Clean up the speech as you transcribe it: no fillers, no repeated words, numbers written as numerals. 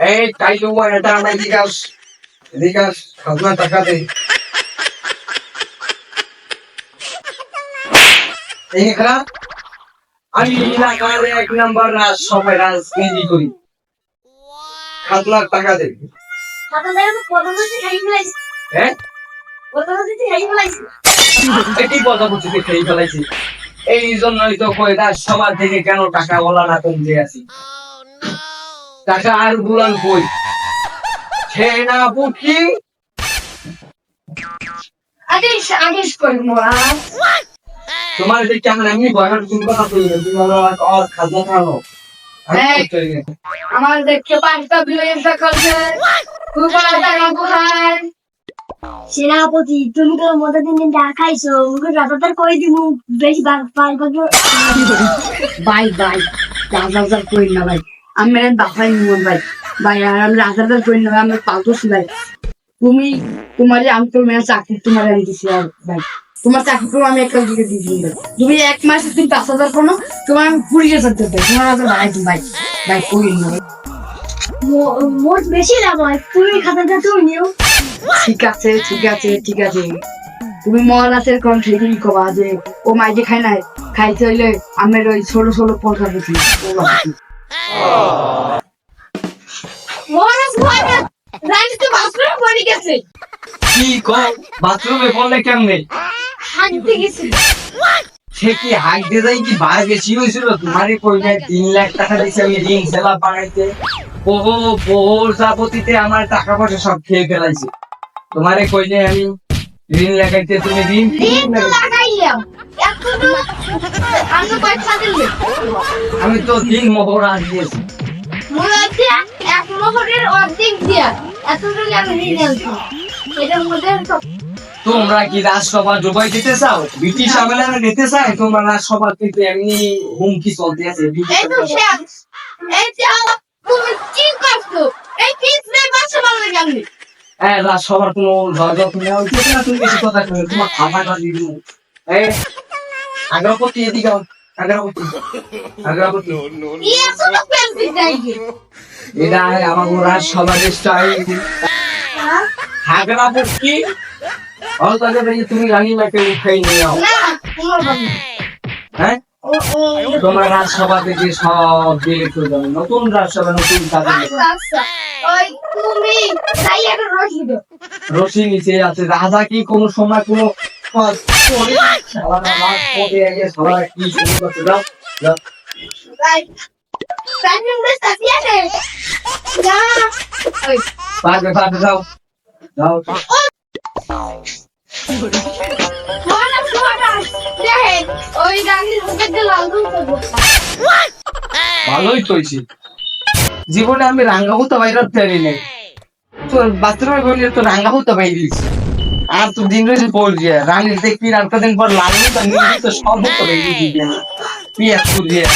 এই টাইলু এটা আমার বিকাশ বিকাশ খাজনা টাকা দে এই খেলা আমি এলাকার 1 নাম্বার রাজ সবাই রাজনীতি করি খাজনার টাকা দে খাতা দেন কত বছর খাই ফেলাইছি হ্যাঁ কত বছর খাই ফেলাইছি এটি কথা বলছি খেয়ে ফেলাইছি এই জন্যই তো কই রাজ সবার থেকে কেন টাকা বলা না কমতে আছি টাকা আর বুলান কই সেনাপতি আদেশ করি মোরা তোমার যে কেমন এমনি বয়ান তুমি কথা কই তুমি আমার আর খাজনা খানো আমার দেখতে পাঁচটা বিলিয়ন টাকা খুব টাকা কোথায় সেনাপতি তুমি তো মধ্যে দিন দিন দেখাইছো মুখে রাতার কই দিমু বেশি বার করবো ভাই রাজার কই না ভাই আমি বাপাই নিমন ভাই ভাই আর আমি রাজার কই না আমি পালতোছি ভাই তুমি তোমার আমি তো মেয়ে চাকরি তোমার আমি দিছি আর ভাই তোমার চাকরি তো আমি একটা দিকে দিয়েছি ভাই তুমি 1 মাসে তুমি 5,000 কোনো তোমার আমি 20,000 দেব তোমার রাজার ভাই ভাই ভাই কই না মোট বেশি লাভ হয় তুমি খাতাটা তুমি নিও ঠিক আছে তুমি মহারাজের কোন সেদিন কবা যে ও মাইকে খায় না খাইতে হইলে আমের ওই ছোট পয়সা দিছি মহারাজ ভয় না রানী তো বাথরুমে পড়ে গেছে কি কও বাথরুমে বললে কেমনে হাঁটতে গেছে সে কি হাইক দিয়ে যাই কি ভাড়া বেশি হয়েছিল তোমারই কই নাই 3 লাখ টাকা দিছে আমি ঋণ সেলা বানাইতে বহু যাবতীতে আমার টাকা পয়সা সব খেয়ে ফেলাইছে তোমারে কই নাই আমি ঋণ লাগাইতে তুমি ঋণ তো লাগাইলাম এত তো আমি পয়সা দিলে আমি তো 3 মোহর দিয়েছি মনে হচ্ছে 1 মোহরের অর্ধেক দিয়া এতটুকু আমি নিয়ে নিলাম এটার মধ্যে তোমরা কি রাজসভা জবাই দিতে চাও ব্রিটিশ আমলে নিতে চাই তোমরা রাজসভা কিন্তু এমনি হুমকি চলতে আছে এই তো শেষ এই যে তুমি কি করছো এই পিছনে বাসা ভালো লাগবে হ্যাঁ রাজসভার কোনো যত্ন নেওয়া হচ্ছে না তুমি বেশি কথা কই তোমার খাতা কাটি দিব এই আগ্রপতি এদিকে আগ্রপতি কি এত লোক পেন্সি যাইগে এটা আমার রাজসভার স্টাইল আগ্রপতি তাহলে ভাই তুমি রানী মাকে উঠাই নিয়ে যাও না তোমার বাবা হ্যাঁ তোমার রাজসভা থেকে সব দিলে তো যাবে নতুন রাজসভা নতুন কাজে আচ্ছা ওই তুমি তাই একটা রশি দাও রশি নিচে আছে রাজা কি কোনো সময় কোনো তাই তাই তুমি সাথিয়া নে না ওই যাও মহারাজ দেখেন ওই রানীর মুখে দিয়ে লাল দুধ করবো ভালোই কইছি জীবনে আমি রাঙ্গা হতে বাইরে পারি নাই তোর বাথরুমে বললে তো রাঙ্গা হতে বাইরে আর তো দিন রয়েছে বলছি রানীর দেখবি আর কদিন পর লাল তো সব হতে বাইরে দিবি পিয়াজ দিয়ে